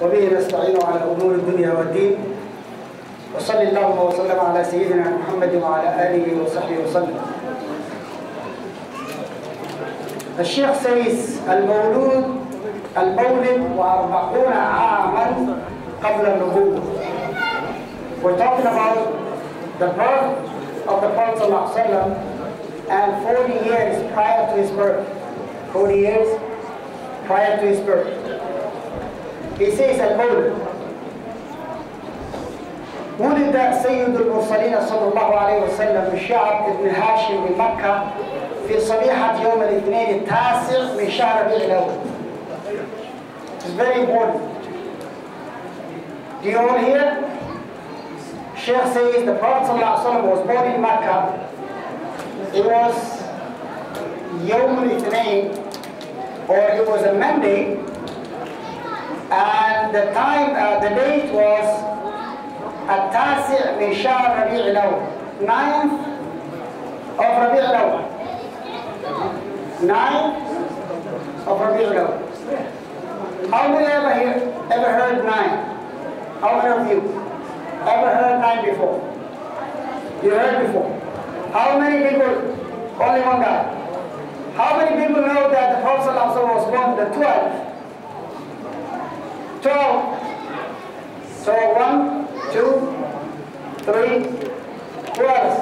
وبه نستعين على أمور الدنيا والدين وصلى الله وسلم على سيدنا محمد وعلى آله وصحبه وسلم. الشيخ says المولود 40 عاما قبل النبوة. We're talking about the birth of the Prophet ﷺ and 40 years prior to his birth. 40 years prior to his birth. He says المولد ولد سيد المرسلين صلى الله عليه وسلم الشعب ابن هاشم بمكة في صبيحة يوم الاثنين التاسع من شهر ربيع الأول. It's very important. Do you all hear? Sheikh says the Prophet ﷺ was born in Mecca. It was Yom al-Ithnain, or it was a Monday, and the date was التاسع من شهر ربيع الأول, 9th of ربيع الأول. 9th of ربيع الأول. How many ever heard 9? How many of you ever heard 9 before? You heard before. How many people? Only one guy. How many people know that the Prophet ﷺ was born the 12th? 12. So 1, 2, 3, 12.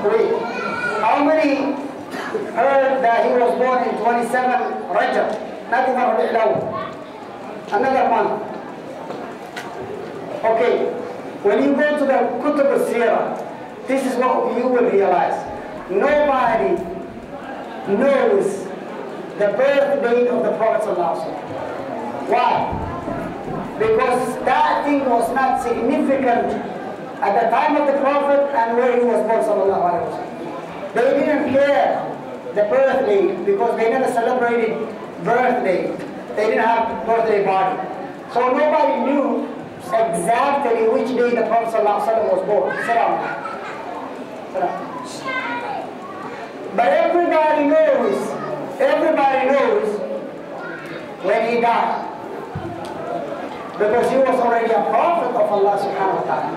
3. How many heard that he was born in 27 Rajab? Nothing but Rabi' al-Awwal. Another month. Okay. When you go to the Kutub al-Sirah, this is what you will realize. Nobody knows the birth date of the Prophet ﷺ. Why? Because that thing was not significant at the time of the Prophet and where he was born sallallahu alaihi wasallam. They didn't care the birthday because they never celebrated birthday. They didn't have birthday party. So nobody knew exactly which day the Prophet sallallahu alaihi wasallam was born. Sirah. But everybody knows when he died. Because he was already a prophet of Allah subhanahu wa ta'ala.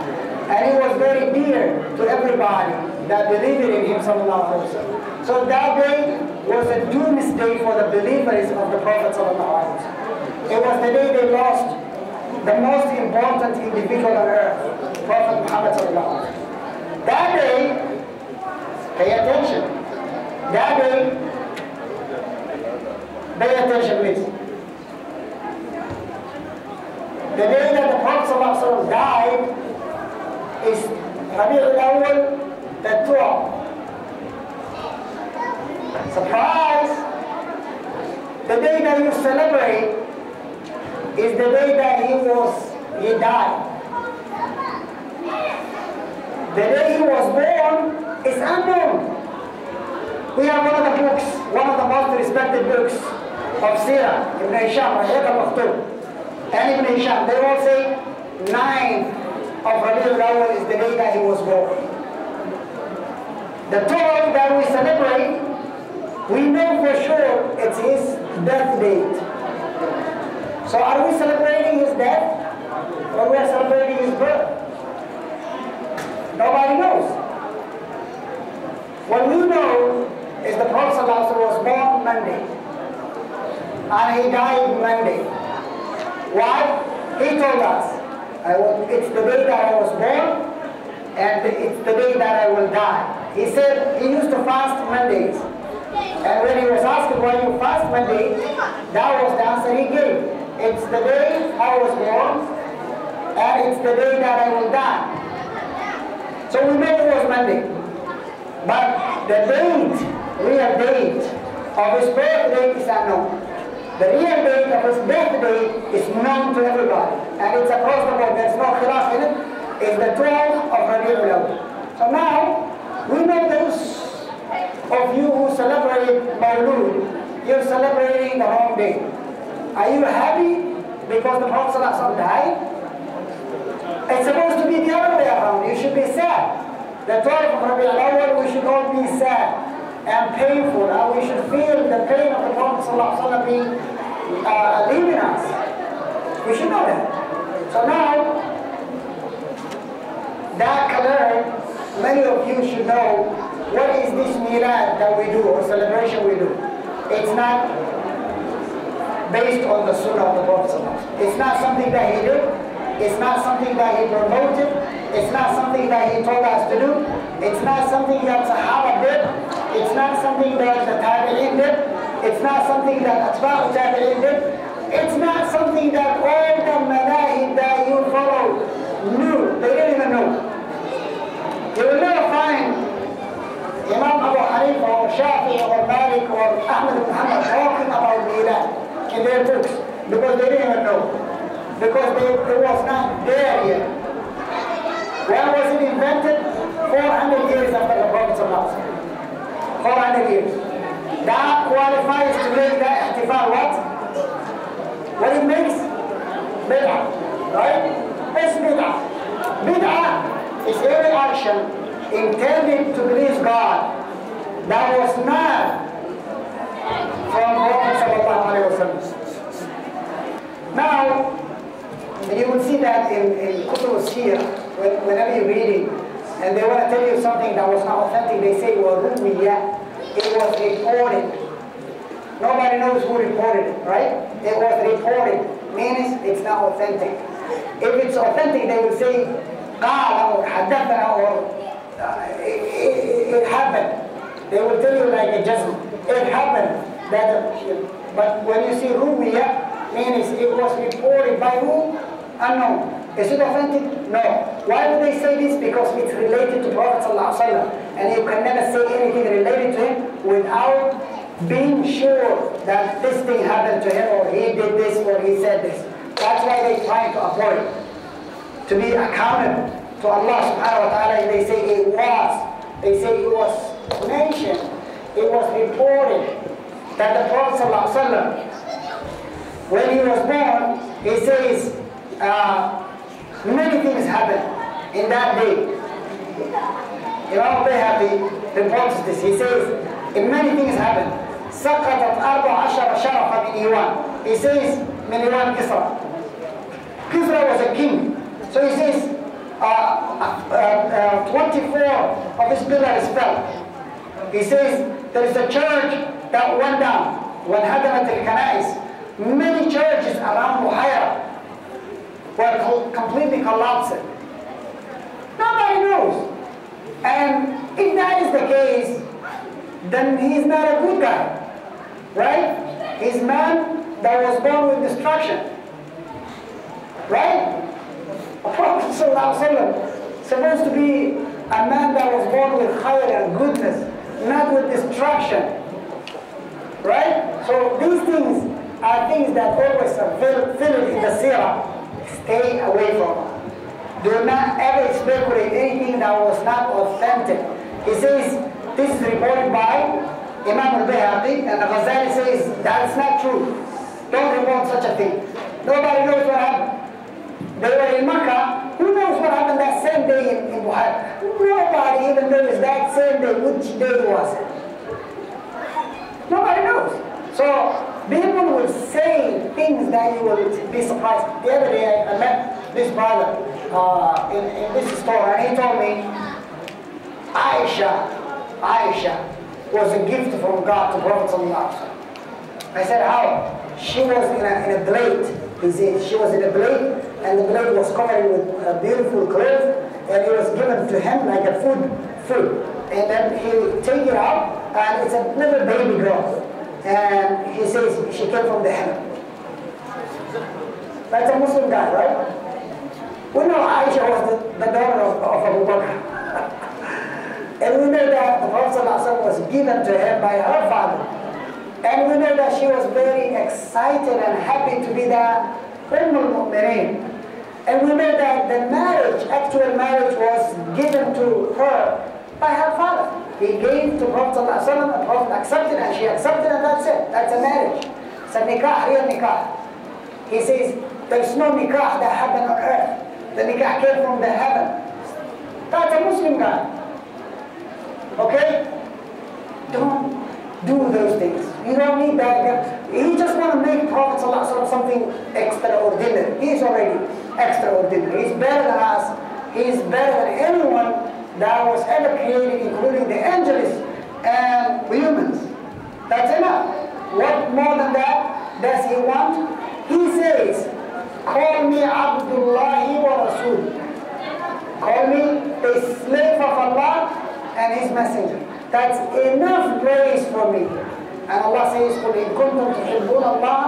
And he was very dear to everybody that believed in him sallallahu alayhi wa sallam. So that day was a doomsday for the believers of the Prophet sallallahu alayhi wa sallam. It was the day they lost the most important individual on earth, Prophet Muhammad sallallahu alayhi wa sallam. That day, pay attention. That day, pay attention please. The day that the Prophet ﷺ died is Rabi' al-Awwal, the 12th. Surprise! The day that you celebrate is the day that he died. The day he was born is unknown. We have one of the books, one of the most respected books of Sirah, Ibn Hisham, al-Maktoum. And Ibn Hisham, they all say 9th of Rabi' al-Awwal is the day that he was born. The 12th that we celebrate, we know for sure it's his death date. So are we celebrating his death or we are celebrating his birth? Nobody knows. What we know is the Prophet ﷺ was born Monday and he died Monday. Why? He told us, it's the day that I was born and it's the day that I will die. He said he used to fast Mondays. And when he was asked why you fast Monday, that was the answer he gave. It's the day I was born and it's the day that I will die. So we know it was Monday. But the date, real date of his birthday is unknown. The real date of his death date is known to everybody. And it's across the board. There's no khilaf in it. It's the 12th of Rabi' al-Awwal. So now, we know those of you who celebrate Mawlud, you're celebrating the wrong day. Are you happy because the Prophet ﷺ died? It's supposed to be the other way around. You should be sad. The 12th of Rabi' al-Awwal, we should all be sad and painful, and we should feel the pain of the Prophet ﷺ being leaving us. We should So now, that color, many of you should know what is this milad that we do or celebration we do. It's not based on the sunnah of the Prophet. It's not something that he did. It's not something that he promoted. It's not something that he told us to do. It's not something that Sahaba did. It's not something that the Tabi'in did. It's not something that Atba'u Tabi'in did. It's not something that all the manahid that you follow knew. They didn't even know. You will never find Imam Abu Hanifa or Shafi or Malik or Ahmad ibn Muhammad talking about Milad in their books because they didn't even know. Because it was not there yet. When was it invented? 400 years after the Prophet ﷺ. 400 years. That qualifies to make that ihtifal what? What it makes? Bid'ah. Right? It's bid'ah. Bid'ah is every action intended to please God that was not from Prophet ﷺ. Now, you will see that in Kutub al-Sirah, whenever you're reading, and they want to tell you something that was not authentic, they say, well, it was reported. Nobody knows who reported it, right? It was reported, means it's not authentic. If it's authentic, they will say, قال or حدثنا or it happened. They will tell you like a jazm. It happened. But when you see ruwiya, means it was reported by who? Unknown. Is it authentic? No. Why would they say this? Because it's related to Prophet ﷺ, and you can never say anything related to him without being sure that this thing happened to him, or he did this, or he said this. That's why they try to avoid to be accountable to Allah subhanahu wa ta'ala. And they say it was. They say it was mentioned. It was reported that the Prophet ﷺ, when he was born, he says, many things happened in that day. Imam Abdi Hersy reports this. He says, many things happened. سقطت 14 شرفا من إيوان. He says, من إيوان كسرى. Kisra was a king. So he says, 24 of his pillars fell. He says, there is a church that went down. When هدمت الكنائس, many churches around Buhaira were completely collapsed. Nobody knows. And if that is the case, then he's not a good guy. Right? He's a man that was born with destruction. Right? A Prophet ﷺ supposed to be a man that was born with khayr and goodness, not with destruction. Right? So these things are things that always are filled in the Sirah. Stay away from them. Do not ever speculate anything that was not authentic. He says, this is reported by Imam al-Bayhaqi, and Ghazali says, that's not true. Don't report such a thing. Nobody knows what happened. They were in Makkah. Who knows what happened that same day in Buhari? Nobody even knows that same day, which day was it. Nobody knows. So, people will say things that you will be surprised. The other day I met this brother in this store, and he told me Aisha was a gift from God to Prophet ﷺ. I said, how? She was in a blade. He said she was in a blade, and the blade was covered with beautiful clothes, and it was given to him like a food. And then he take it out, and it's a little baby girl. And he says she came from the heaven. That's a Muslim guy, right? We know Aisha was the daughter of Abu Bakr. And we know that the Prophet ﷺ was given to her by her father. And we know that she was very excited and happy to be the al-Mu'mineen. And we know that the marriage, actual marriage, was given to her by her father. He gave to Prophet ﷺ, the Prophet accepted, and she accepted, and that's it. That's a marriage. It's a nikah, real nikah. He says, there's no nikah that happened on earth. The nikah came from the heaven. That's a Muslim guy. Okay? Don't do those things. You don't need that. He just want to make Prophet ﷺ something extraordinary. He's already extraordinary. He's better than us. He's better than anyone that was ever created, including the angels and humans. That's enough. What more than that does he want? He says, call me Abdullahi wa Rasul. Call me a slave of Allah and His messenger. That's enough praise for me. And Allah says, قُلْ إِن كُنْتُمْ تُحِبُّونَ اللَّهَ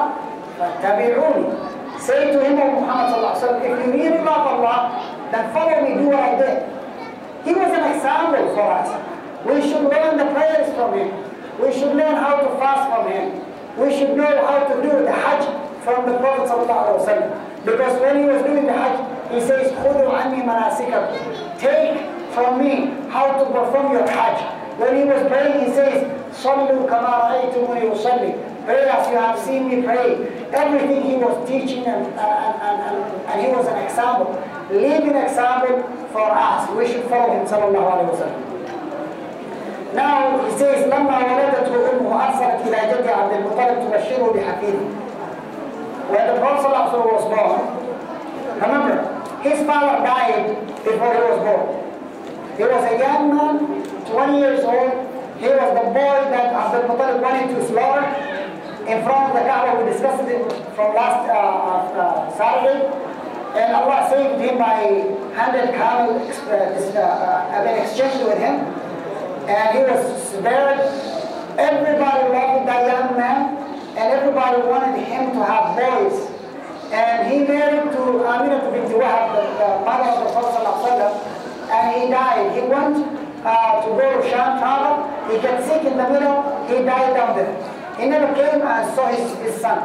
فَاتَّبِعُونِ. Say to him, O Muhammad ﷺ, if you really love Allah, then follow me, do what I did. He was an example for us. We should learn the prayers from him. We should learn how to fast from him. We should know how to do the Hajj from the Prophet ﷺ. Because when he was doing the Hajj, he says, خُذُوا عَنِّي مَنَاسِكَكُمْ. Take from me how to perform your Hajj. When he was praying, he says, صَلُّوا كَمَا رَأَيْتُمُونِي أُصَلِّي. Pray as you have seen me pray. Everything he was teaching and he was an example. Living example for us. We should follow him, sallallahu alayhi wa sallam. Now he says, لما ولدته أمه أرسلت إلى جد عبد المطلب تبشره بحفيده. When the Prophet ﷺ was born, remember, his father died before he was born. He was a young man, 20 years old. He was the boy that Abdul Muttalib wanted to slaughter in front of the Kaaba. We discussed it from last Saturday. And Allah saved him by 100 camel exchanged with him. And he was spared. Everybody loved that young man. And everybody wanted him to have boys. And he married to Aminah bint Wahab, the mother of the Prophet ﷺ. And he died. He went to go to Sham travel. He got sick in the middle. He died down there. He never came and saw his son.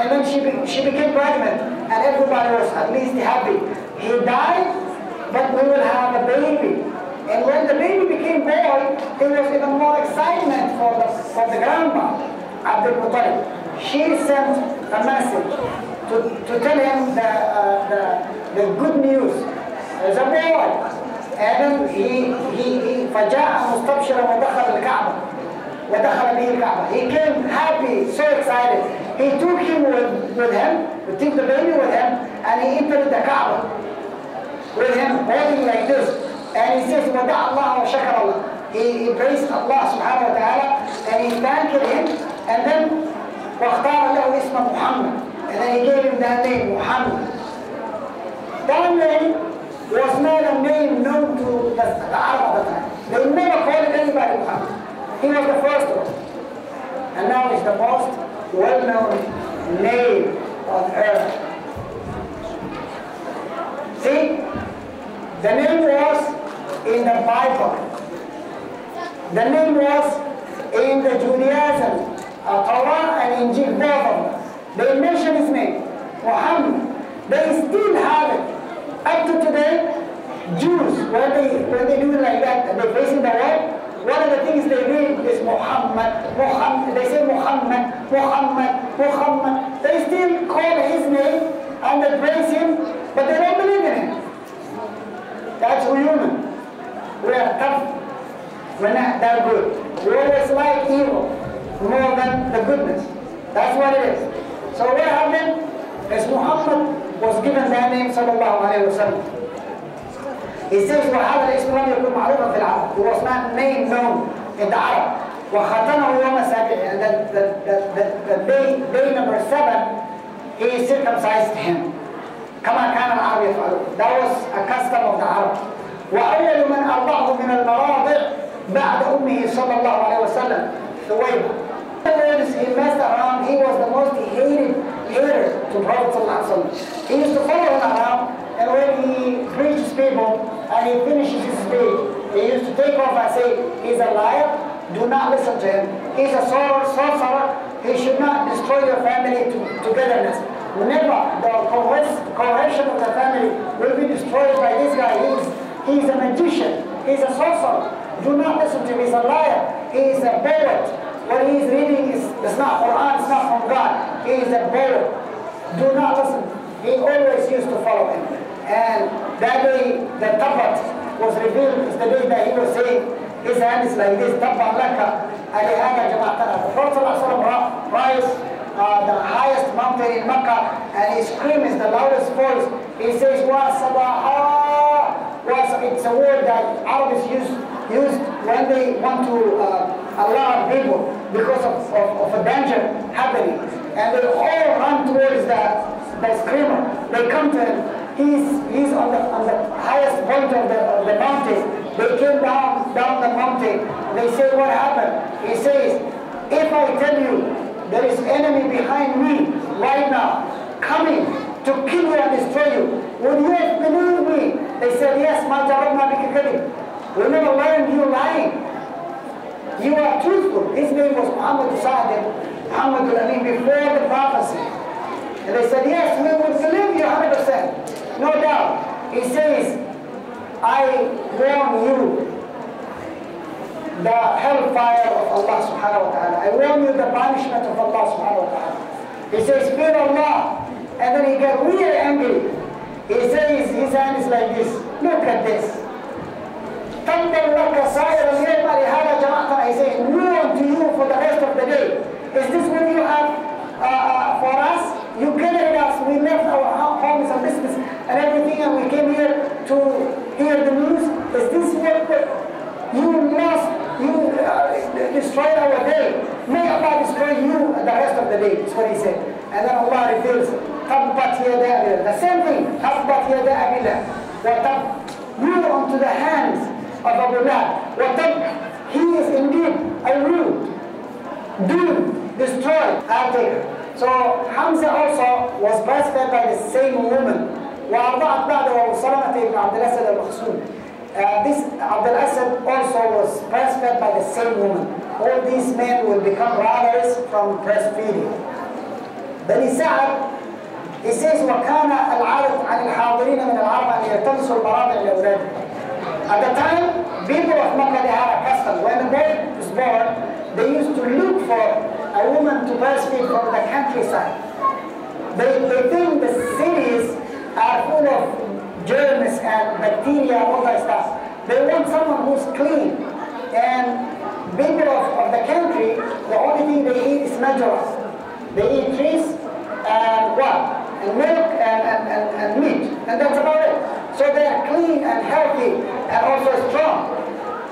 And then she became pregnant. And everybody was at least happy. He died, but we will have a baby. And when the baby became boy, there was even more excitement for the grandma, Abdul Muttalib. She sent a message to tell him the good news. There's a boy. And then he فجاء مستبشرا ودخل الكعبة ودخل به الكعبة. He came happy, so excited. He took him with him, he took the baby with him, and he entered the Kaaba with him, holding like this. And he says, وَدَعَ اللَّهَ وَشَكَرَ اللَّهِ. He praised Allah subhanahu wa ta'ala, and he thanked him, and then وَاخْتَارَ لَهُ اسْمَ Muhammad. And then he gave him that name, Muhammad. That name was not a name known to the Arab at the time. They never called anybody Muhammad. He was the first one. And now it's the most well-known name on earth. See, the name was in the Bible. The name was in the Judaism, Torah and Injil, both of them. They mention his name, Muhammad. They still have it. Up to today, Jews, when they do it like that, they facing the wall, one of the things they read is Muhammad, Muhammad. They say Muhammad, Muhammad, Muhammad. They still call his name and they praise him, but they don't believe in him. That's human. We are tough. We're not that good. We always like evil more than the goodness. That's what it is. So what happened is Muhammad was given that name sallallahu alayhi wa sallam. He says, وَهَذَا الْإِسْمُ لَمْ يَكُنْ مَعْرُوفًا فِي الْعَرَبِ. It was not name known in the Arab. وَخَتَنَهُ يَوْمَ السَّابِعِ. And the day number 7, he circumcised him. كما كان العرب يفعلون. That was a custom of the Arab. وأول من أرضعه من المراضع بعد أمه صلى الله عليه وسلم ثويبة. He messed around. He was the most hater to Prophet ﷺ. He used to follow him around, and when he preaches people and he finishes his speech, he used to take off and say, he's a liar, do not listen to him. He's a sorcerer, he should not destroy your family togetherness. Never, the cohesion of the family will be destroyed by this guy. He's a magician, he's a sorcerer. Do not listen to him, he's a liar, he's a poet. What he's reading is not Quran, it's not from God. He is a poet. Do not listen. He always used to follow him. And that day, the Tabbat was revealed. It's the day that he was saying, his hand is like this. طبعا لك ألهانا جماعتنا. The Prophet ﷺ rise the highest mountain in Mecca and he screams the loudest voice. He says, "Wa sabaha." It's a word that Arabs use when they want to alarm people because of a danger happening. And they all run towards the screamer. They come to him. He's on the highest point of the mountain. They came down the mountain. They say, "What happened?" He says, "If I tell you there is enemy behind me right now, coming to kill you and destroy you, would you believe me?" They said, "Yes, ma jarabna bika kadhib." We never learned you lying. You are truthful. His name was Muhammad Sadiq, Muhammad al-Amin, before the prophecy. And they said, "Yes, we will believe you 100%. No doubt." He says, "I warn you the hellfire of Allah subhanahu wa ta'ala. I warn you the punishment of Allah subhanahu wa ta'ala." He says, "Fear Allah." And then he got really angry. He says, his hand is like this. Look at this. تَبَّلْ لَكَ سَائِرَ الْيَوْمَ لِهَذَا جَمَعْتَنَا. He says, "Woe to you for the rest of the day. Is this what you have for us? You gathered us. We left our homes and business and everything and we came here to hear the news. Is this what you lost? You destroyed our day. May Allah destroy you the rest of the day." That's what he said. And then Allah reveals, "Tabbat yada Abillah." The same thing. "Tabbat yada Abillah." وَتَبْ You onto the hands of Abu Lahab. وَتَبْ He is indeed a rude, doomed, destroyed. I'll take her. So Hamza also was breastfed by the same woman. وأرضعت بعده وسلمة بن عبد الأسد المخزومي. This Abdul Asad also was breastfed by the same woman. All these men will become brothers from breastfeeding. بني سعد, he says, وكان العادة عن الحاضرين من العرب أن يلتمسوا المراضع لأولادهم. At the time, people of Mecca, they had a custom. When a baby was born, they used to look for a woman to breastfeed from the countryside. They think the cities are full of germs and bacteria and all that stuff. They want someone who's clean. And people of the country, the only thing they eat is natural. They eat trees and what? And milk and meat. And that's about it. So they are clean and healthy and also strong.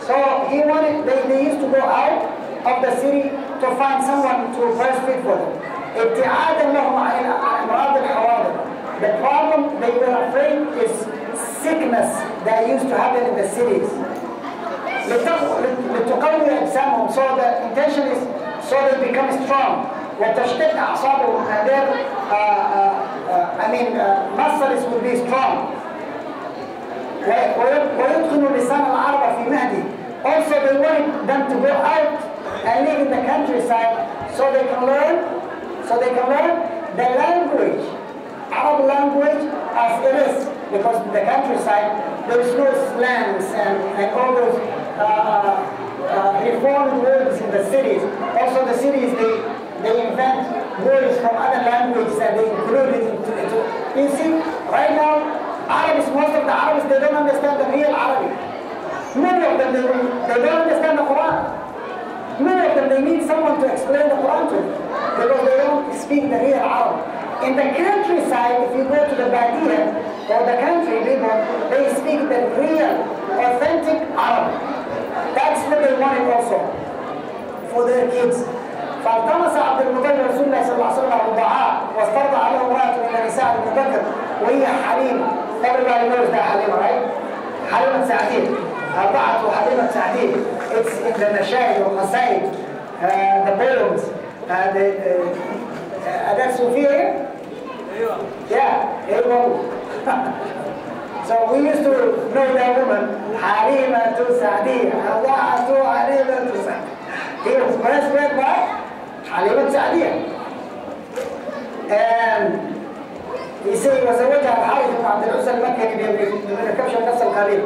So he wanted, they used to go out of the city to find someone to breastfeed for them. ابتعادا لهم عن أمراض الحوادث. The problem they were afraid is sickness that used to happen in the cities. لتقوي أجسامهم. So the intention is so they become strong. وتشتد أعصابهم and their muscles will be strong. ويدخلوا لسان العرب في مهدي. Also they wanted them to go out and live in the countryside so they can learn the language, Arab language as it is, because in the countryside there is no slangs and all those reformed words in the cities. Also the cities they invent words from other languages and they include it into. You see, right now Arabs, most of the Arabs, they don't understand the real Arabic. Many of them, they don't understand the Quran. Many of them, they need someone to explain the Quran to them because they don't speak the real Arabic. In the countryside, if you go to the Badiyah or the country people, they speak the real, authentic Arabic. That's what they wanted also for their kids. فالتمس عبد المطلب رسول الله صلى الله عليه وسلم الرضاعات واسترضع له امرأة من النساء ابن بكر وهي حليمة. Everybody knows that Halima, right? حليمة سعدية. أرضعته حليمة سعدية. It's in the Nashaid or Masaid, the poems. أداة صوفية. Yeah, أيوة. So we used to know that woman, حليمة سعدية. أرضعته حليمة سعدية. He was breastfed by حليمة سعدية. And he said وزوجها الحارث بن عبد العزى المكي من الكبش النفس القليل.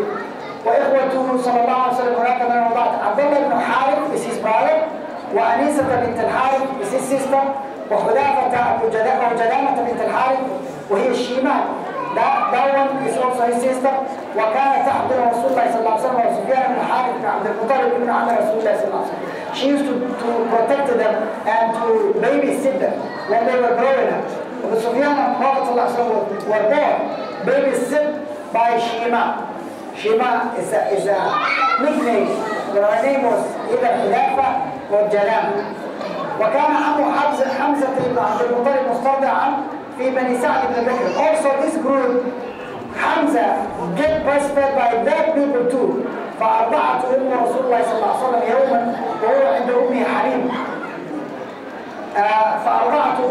وإخوته صلى الله عليه وسلم هناك من الرضاعة. عبد الله بن حارث is his brother. وأنيسة بنت الحارث is his sister. وحذافة وجدامة بنت الحارث وهي الشيماء That one is also his sister. وكانت تحضر رسول الله صلى الله عليه وسلم وسفيان بن حارث بن عبد المطلب بن عم رسول الله صلى الله عليه وسلم. She used to protect them and to babysit them when they were growing up. But Sufyan and Prophet صلى الله عليه وسلم were born babysit by Shima. Shima is a nickname. Her name was either Khilafah or Jalam. وكان عمه حمزة بن عبد المطلب مسترضعا في بني سعد بن بكر. Also this group, Hamza get breastfed by that people too. فأرضعته أم رسول الله صلى الله عليه وسلم يوما وهو عند أمه حليم. فأرضعته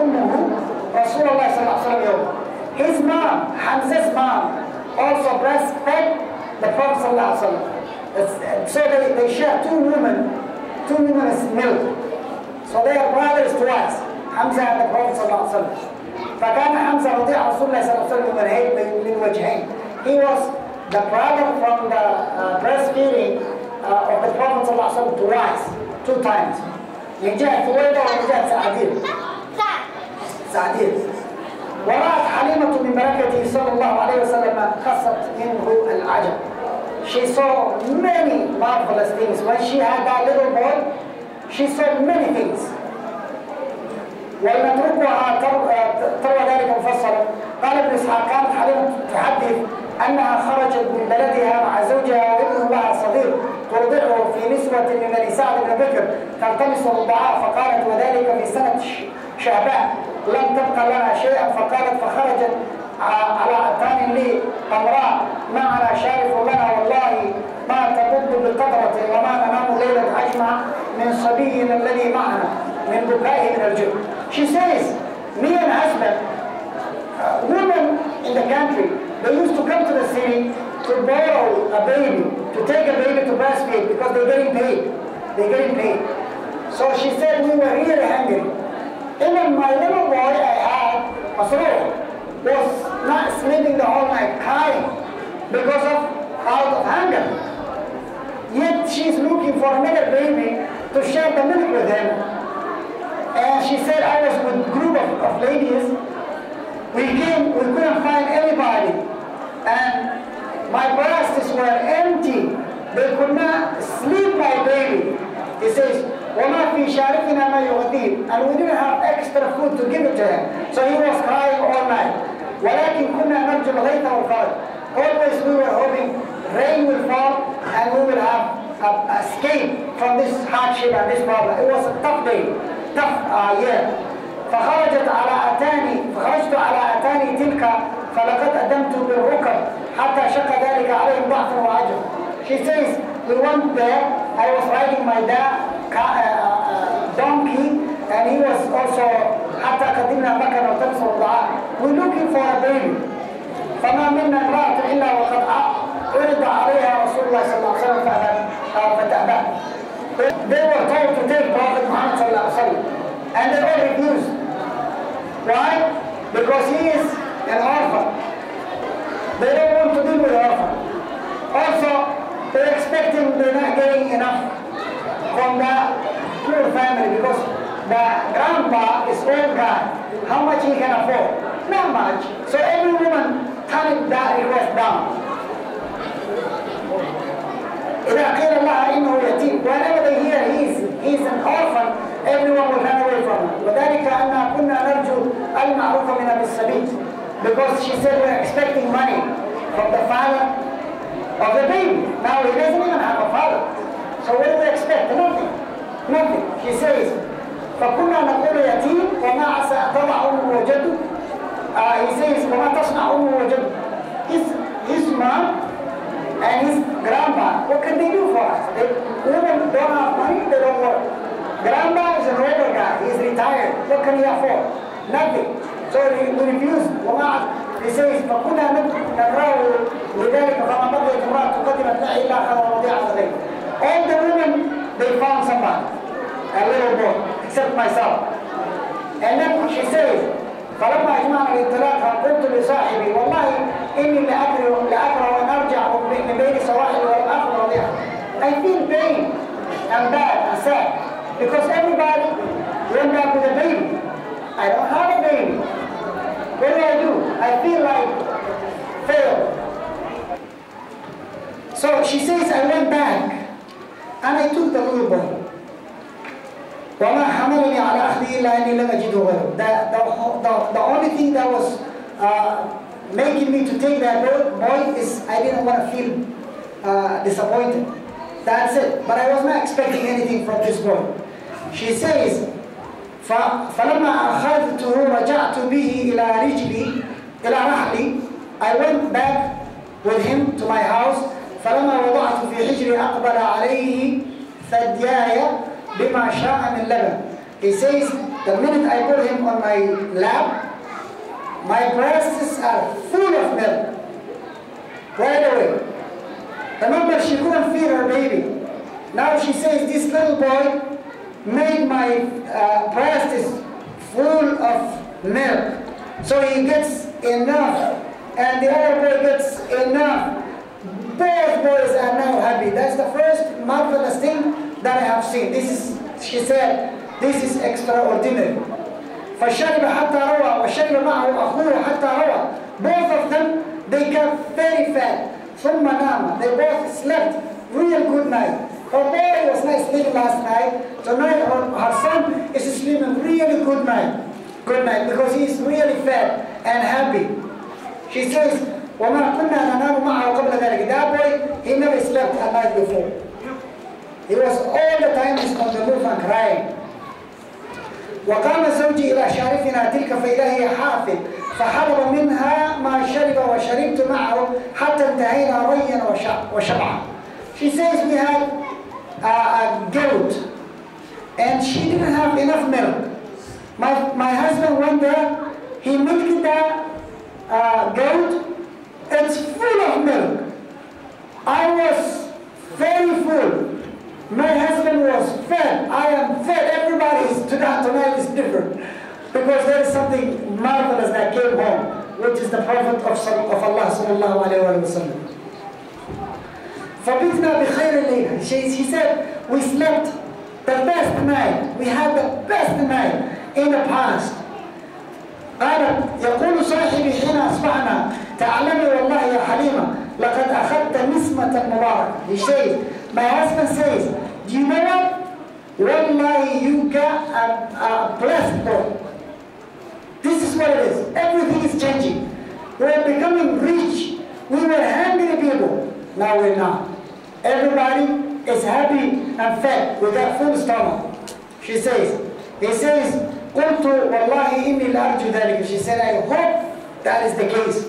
أمه رسول الله صلى الله عليه وسلم يوما. His mom, Hamza's mom, also breastfed the Prophet صلى الله عليه وسلم. So they share two women's milk. So they are brothers twice, Hamza and the Prophet صلى الله عليه وسلم. فكان حمزة رضيع رسول الله صلى الله عليه وسلم من وجهين. He was the brother from the breastfeeding of the Prophet صلى الله عليه وسلم twice, 2 times. من جهة ثويبة ومن جهة سعديل. ورأت حليمة من بركته صلى الله عليه وسلم خصت منه العجب. She saw many marvelous things. When she had that little boy, she saw many things. ولنتركها تروى ذلك مفصلا. قال ابن إسحاق كانت حليمة تحدث أنها خرجت من بلدها مع زوجها وابن لها صغير ترضعه في نسوة من بني سعد بن بكر تلتمس الرضعاء. فقالت وذلك في سنة شعبان لم تبقى لنا شيئا. فقالت فخرجت على أتان لي أمراء معنا شارف لنا والله ما تبد بقدرة وما ننام ليلة أجمع من صبينا الذي معنا من بكائه من الجوع. She says, me and husband, women in the country, they used to come to the city to borrow a baby, to take a baby to breastfeed because they're getting paid. They're getting paid. So she said we were really hungry. Even my little boy I had, Masroor, was not sleeping the whole night, crying because of out of hunger. Yet she's looking for another baby to share the milk with him. And she said I was with a group of ladies. We couldn't find anybody. And my breasts were empty. They could not sleep my baby. He says, وَمَا فِي شَارِفِنَا مَا يُغَدِينَ. And we didn't have extra food to give it to him. So he was crying all night. وَلَكِنْ كُنَّا نَرْجُو الْغَيْثَ وَالْفَرْجَ. Always we were hoping rain will fall and we will have escape from this hardship and this problem. It was a tough day, tough year. فخرجت فخرجت على أتاني تلك فلقد أدمت بالركب حتى شق ذلك عليهم ضعفا وعجب. She says, we went there, I was riding my donkey, and he was also حتى قدمنا مكة وتنصر الضعاء. We're looking for a baby. فما منا امرأة إلا وقد عرض عليها رسول الله صلى الله عليه وسلم فتأبى. They were told to take Prophet Muhammad صلى الله عليه وسلم, and they all refused. Why? Because he is an orphan. They don't want to deal with an orphan. Also, they're expecting they're not getting enough from the poor family because the grandpa is old guy. How much he can afford? Not much. So every woman turned that request down. إذا قيل لها إنه يتيم, whenever they hear he's an orphan, everyone will run away from him. وذلك أننا كنا نرجو المعروف من أبي السبيل, because she said we're expecting money from the father of the baby. Now he doesn't even have a father. So what do we expect? Nothing. Nothing. She says, فكنا نقول يتيم وما عسى تضع أمه وجده. He says, وما تصنع أمه وجده. His mom and his grandpa, what can they do for us? Women don't have money, they don't work. Grandpa is an older guy, he's retired. What can he afford? Nothing. So we refuse. He says, فكنا نكره لذلك فما بقيت امرأة قدمت لا إلا أخذ رضيعة غيره. All the women, they found somebody, a little boy, except myself. And then she says, فلما أجمعنا الانطلاق قلت لصاحبي والله إني لأكره أن أرجع من بين سواحل ولم أخذ رضيعة. I feel pain and bad and sad because everybody went back with a baby. I don't have a baby. What do? I feel like failed. So she says, I went back and I took the little boy. وَمَا حَمَلَنِي عَلَىٰ أَخْذِهِ إِلَّا أَنِّي لَمْ أَجِدْهُ غَيْرَهُ. The only thing that was making me to take that boy is I didn't want to feel disappointed. That's it. But I was not expecting anything from this boy. She says, فَلَمَّا أَخَذْتُهُ رَجَعْتُ بِهِ إِلَى رَحْلِي. I went back with him to my house. فَلَمَّا وَضَعْتُ فِي حِجْرِي أَقْبَلَ عَلَيْهِ ثَدْيَايَ بِمَا شَاءَ مِنْ لَبَنٍ. He says, the minute I put him on my lap, my breasts are full of milk. Right away. Remember, she couldn't feed her baby. Now she says, this little boy made my breasts full of milk. So he gets enough, and the other boy gets enough. Both boys are now happy. That's the first marvelous thing that I have seen. This is, she said, this is extraordinary. فَشَرِبَ حَتَّى رَوَى وَشَرِبَ مَعَهُ أَخُوهُ حَتَّى رَوَى. Both of them, they got very fat. ثُمَّ نَامَ. They both slept real good night. Her boy was not sleeping last night. Tonight her son is sleeping really good night. Good night, because he is really fat and happy. She says, وَمَا كُنَّا نَنَامُ مَعَهُ قَبْلَ ذَلِكَ. That boy, he never slept a night before. He was all the time on the move and crying. وقام زوجي إلى شارفنا تلك فإذا هي حافل فحضر منها ما شرب وشربت معه حتى انتهينا ريا وشبعا. She says we had a goat and she didn't have enough milk. My husband went there, he milked the goat. It's full of milk. I was very full. My husband was fed. I am fed. Everybody's tonight is different. Because there is something marvelous that came home, which is the Prophet of Allah sallallahu alayhi wa sallam. فَبِثْنَا بِخَيْرِ اللَّيْلِ. She said, we slept the best night. We had the best night in the past. قالت يقول صاحبي حين أصبحنا تعلمي والله يا حليمة لقد أخذت نسمة مباركة. He says, my husband says, do you know what? Wallahi, you got a blessed boy. This is what it is. Everything is changing. We're becoming rich. We were hungry people. Now we're not. Everybody is happy and fed with that full stomach. She says, he says, قلت والله إني لأرجو ذلك. She said, I hope that is the case.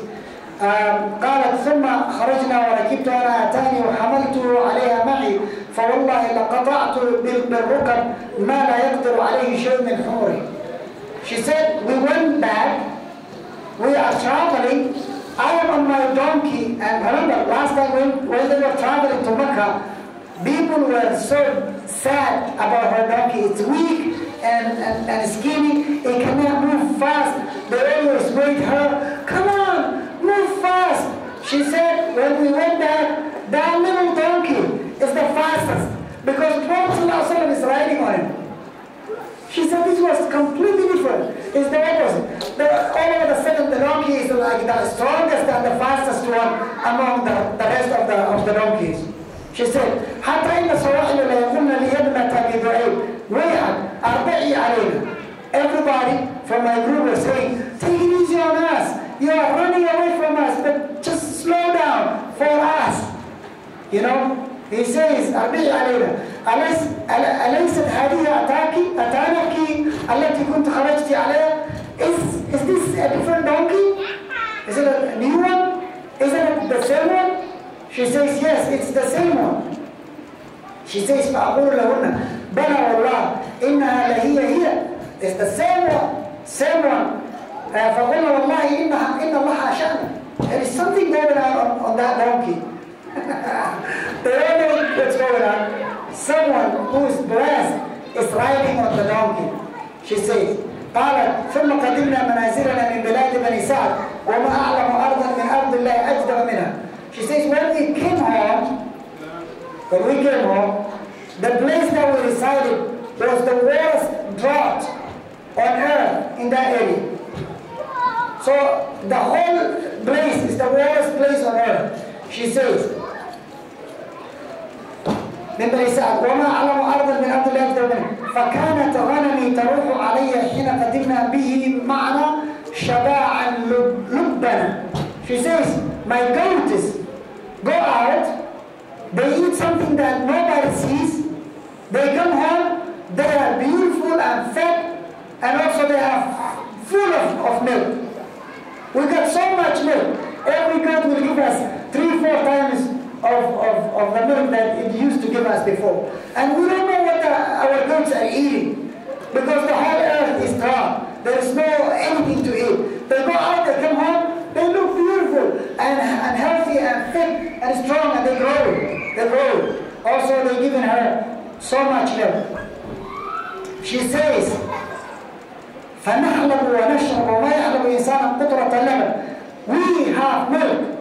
قالت ثم خرجنا وركبت أنا أتاني وحملته عليها معي فوالله لقطعت بالركب ما لا يقدر عليه شيء من حمره. She said, we went back, we are traveling, I am on my donkey, and remember last time when they were traveling to Mecca, people were so sad about her donkey. It's weak and skinny, it cannot move fast. They always wait her, come on, move fast. She said, when we went back, that little donkey is the fastest because Prophet ﷺ is riding on it. She said this was completely different. It's the opposite. All of a sudden the donkey is like the strongest and the fastest one among the rest of the donkeys. She said, حتى إن صواحب لا يقولن ليبنة بدعي ويحك أربعي علينا. Everybody from my group was saying, take it easy on us. You are running away from us, but just slow down for us. You know, he says, أربعي علينا. أليست هذه أتانك التي كنت خرجت عليها? Is this a different donkey? Is it a new one? Isn't it the same one? She says, yes, it's the same one. She says, فأقول لهن بلى والله إنها لهي. It's the same one, same one. فقلنا والله إن الله أشأنا. There is something going on that donkey. They don't know what's going on. Someone who is blessed is riding on the donkey. She says, قالت ثم قدمنا منازلنا من بلاد بني سعد وما أعلم أرضا من أرض الله أجدر منها. She says, when we came home, the place that we resided was the worst drought on earth in that area. So the whole place is the worst place on earth. She says, من بني سعد وما أعلم أرضا من أرض الله أكثر منه فكانت غنمي تروح علي حين قدمنا به معنا شباعا لبنا. She says, my goats go out, they eat something that nobody sees, they come home, they are beautiful and fat, and also they are full of milk. We got so much milk. Every goat will give us 3-4 times of the milk that it used to give us before. And we don't know what our goats are eating, because the whole earth is dry. There is no anything to eat. They go out, they come home, they look beautiful and healthy and fit and strong, and they grow. They grow. Also, they're giving her so much milk. She says, فَنَحْلَبُ وَنَشْرَبُ وَمَا يَحْلَبُ إِنسَانًا قُطْرَةَ اللَّبَنِ. We have milk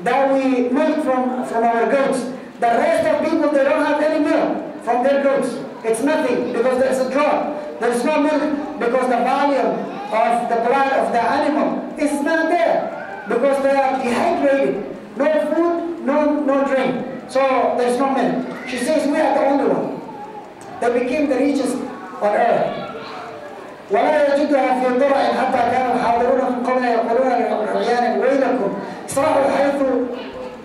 that we milk from our goats. The rest of people, they don't have any milk from their goats. It's nothing, because there's a drought. There's no milk because the volume of the blood of the animal is not there, because they are dehydrated. No food, no drink. So there's no milk. She says we are the only one. They became the richest on earth. ولا يجدها في ضرع حتى كان الحاضرون من قبلنا يقولون للعيان ويلكم اسرعوا حيث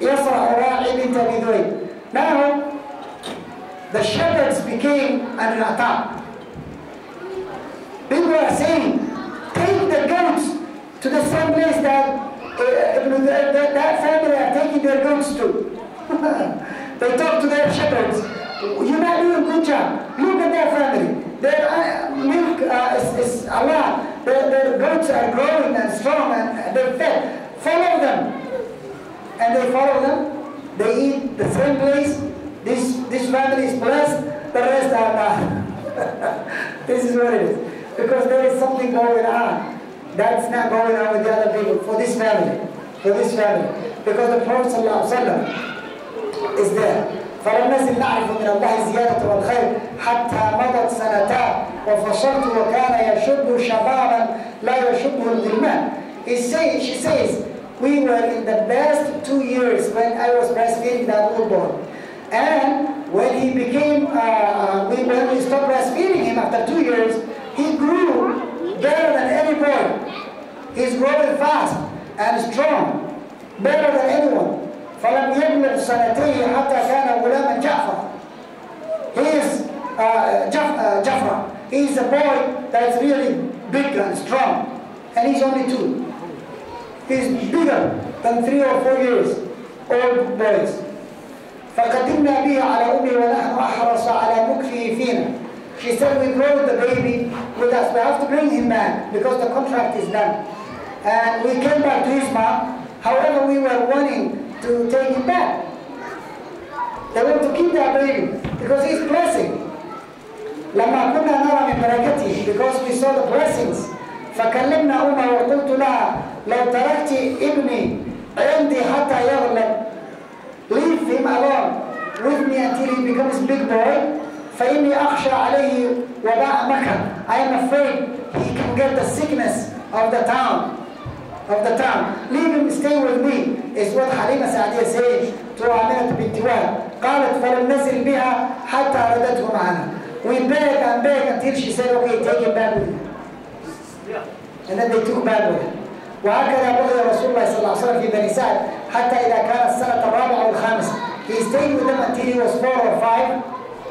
يسرع راعي بنت ذوي. Now the shepherds became an attack. People are saying, take the goats to the same place that that family are taking their goats to. They talk to their shepherds. You're not doing a good job. Look at their family. Their milk is a lot. Their goats are growing and strong and they're fed. Follow them. And they follow them. They eat the same place. This family is blessed. The rest are not. This is what it is. Because there is something going on that's not going on with the other people. For this family. For this family. Because the Prophet ﷺ is there. فلم نزل نعرف من الله الزيادة والخير حتى مضت سنتان وفصلت وكان يشد شبابا لا يشده الغلمان. She says, we were in the best 2 years when I was breastfeeding that little boy. And when he became, when we stopped breastfeeding him after 2 years, he grew better than any boy. He's growing fast and strong, better than anyone. فلم يبلغ سنتين حتى كان غلاما جعفر. He is Jafra. He is a boy that's really big and strong, and he's only 2. He's bigger than 3 or 4 years old boys. فقدمنا به على أمي ونحن أحرص على مكفه فينا. She said we brought the baby with us. We have to bring him back because the contract is done. And we came back to his mom. However, we were wanting to take him back. They want to keep that baby because he's blessing. لما كنا نرى من بركته, because we saw the blessings. فكلمنا أمه وقلت لها لو تركت ابني عندي حتى يغلب, leave him alone with me until he becomes big boy. فإني أخشى عليه وباء مكة. I am afraid he can get the sickness of the town. Leave him, stay with me, is what Halima Sa'adiyya said to Aminat bint Wahab. قالت فلم نزل بها حتى ردته معنا. We begged and begged until she said, okay, take him back with you. And then they took back with him. وهكذا بقي رسول الله صلى الله عليه وسلم في بني سعد حتى إذا كانت السنة الرابعة والخامسة. He stayed with them until he was 4 or 5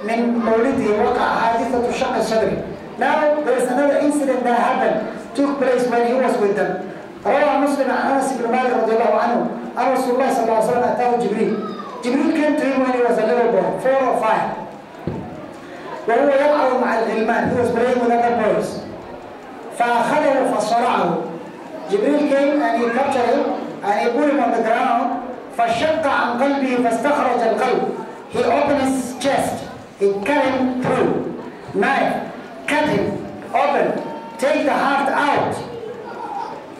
من مولده وقع حادثة الشق الصدري. Now there is another incident that happened, took place when he was with them. روى مسلم عن أنس بن مالك رضي الله عنه أن رسول الله صلى الله عليه وسلم أتاه جبريل. Jibril came to him when he was a little boy, 4 or 5. وهو يلعب مع الغلمان. He was playing with other boys. فأخذه فصرعه. Jibril came and he captured him and he put him on the ground. فشق عن قلبه فاستخرج القلب. He opened his chest. He cut him through. Knife. Cut him. Open. Take the heart out.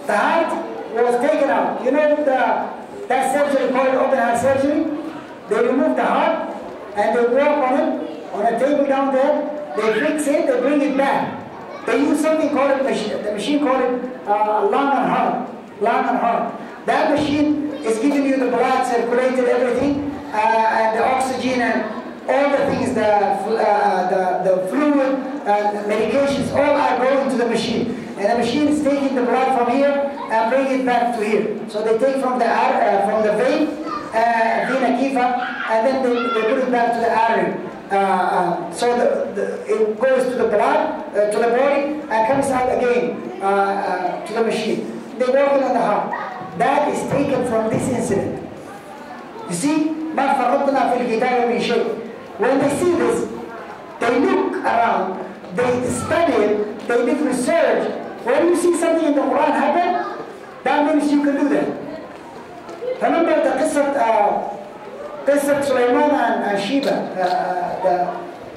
The heart was taken out. You know that surgery called open heart surgery? They remove the heart and they work on it, on a table down there. They fix it, they bring it back. They use something called, the machine called it long and hard. Long and hard. That machine is giving you the blood circulated, everything, and the oxygen and all the things, the fluid, medications, all are going to the machine. And the machine is taking the blood from here and bringing it back to here. So they take from the vein, vena cava, and then they put it back to the artery. So it goes to the blood, to the body, and comes out again to the machine. They're working on the heart. That is taken from this incident. You see, ما فرطنا في الكتاب من شيء. When they see this, they look around, they study it, they did research. When you see something in the Quran happen, that means you can do that. Remember the قصة Sulaiman and Sheba,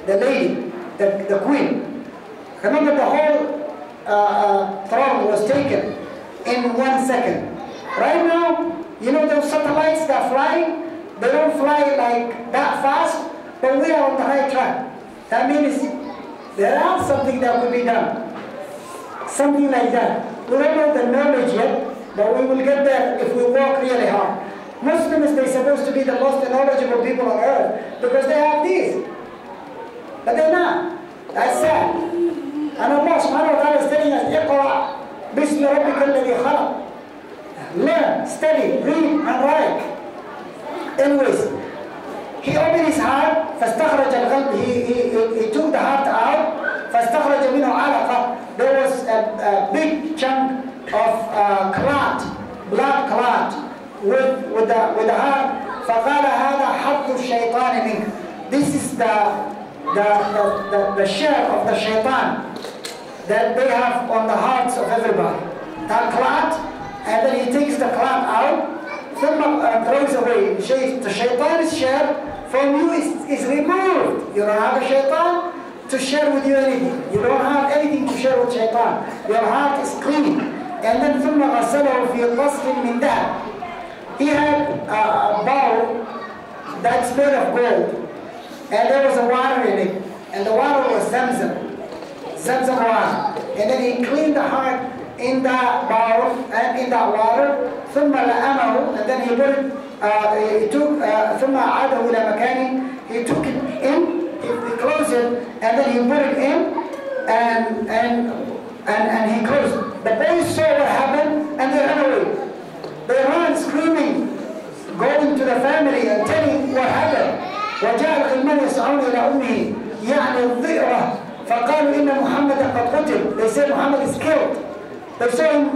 the lady, the queen. Remember the whole throne was taken in 1 second. Right now, you know those satellites that fly, they don't fly like that fast, but we are on the right track. That means there are something that will be done. Something like that. We don't know the knowledge yet, but we will get there if we work really hard. Muslims, they're supposed to be the most knowledgeable people on earth because they have these. But they're not. That's sad. And Allah subhanahu wa ta'ala is telling us, اقرأ باسم ربك الذي خلق. Learn, study, read, and write. Anyways, he opened his heart, فاستخرج القلب, he took the heart out, فاستخرج منه علقة. There was a big chunk of clot, blood clot with the heart. فقال هذا حظ الشيطان منك. This is the share of the shaitan that they have on the hearts of everybody. That clot, and then he takes the clot out, ثم throws away. The shaitan's share from you is removed. You don't have a shaitan to share with you anything. You don't have anything to share with shaitan. Your heart is clean. And then ثم غسله في قصر من ذهب. He had a bowl that's made of gold, and there was a water in it, and the water was Zamzam water. And then he cleaned the heart in that bowl and in that water. ثم لأمه, and then he put it. He took ثم عاده إلى مكانه. He took it in. He closed it, and then he put it in, and he closed it. The boys saw what happened, and they ran away. They ran screaming, going to the family and telling what happened. وجاء الغلمان يسعون إلى أمه يعني الذئرة فقالوا إن محمد قد قتل. They said Muhammad is killed. They saw him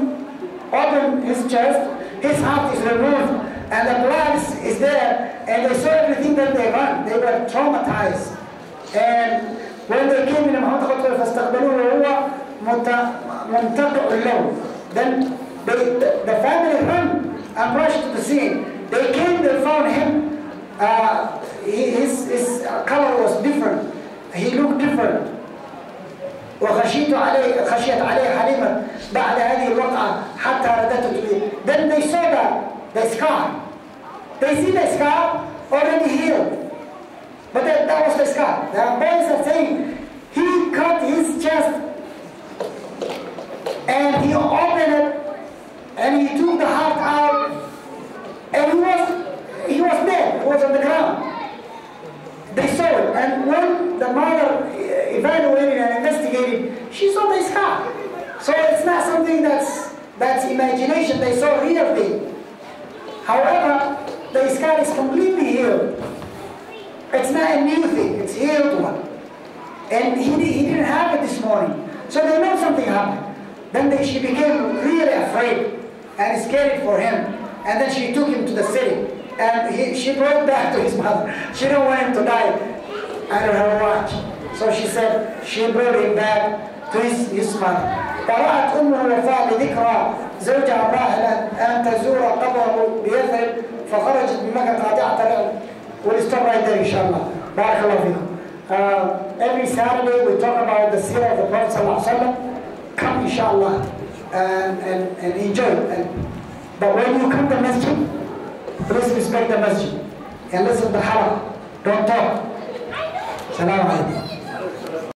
open his chest, his heart is removed, and the blood is there, and they saw everything that they ran. They were traumatized. And when they came in محمد قتل فاستقبلوه وهو منتقع اللون. Then the family ran and rushed to the scene. They came, they found him. His color was different. He looked different. وخشيت خشيت عليه حليمة بعد هذه الوقعة حتى ردته به. Then they saw the scar. They see the scar already healed. But that was the scar. The boys are saying he cut his chest and he opened it and he took the heart out, and he was dead. He was on the ground. They saw it, and when the mother evaluated and investigated, she saw the scar. So it's not something that's imagination. They saw a real thing. However, the scar is completely healed. It's not a new thing. It's a healed one. And he didn't have it this morning. So they know something happened. Then she became really afraid and scared for him. And then she took him to the city. And she brought back to his mother. She didn't want him to die under her watch. So she said she brought him back to his mother. قرأت أمه الوفاء لذكرى زوجها الراحل أن تزور قبره بيثرب فخرجت بمكة قاطعة الأرض. We'll stop right there, inshallah. بارك الله فيكم. Every Saturday we talk about the Sirah of the Prophet ﷺ. Come, inshallah, and enjoy it. But when you come to the masjid, please respect the masjid and listen to the halaqah. Don't talk. Salaam alaikum.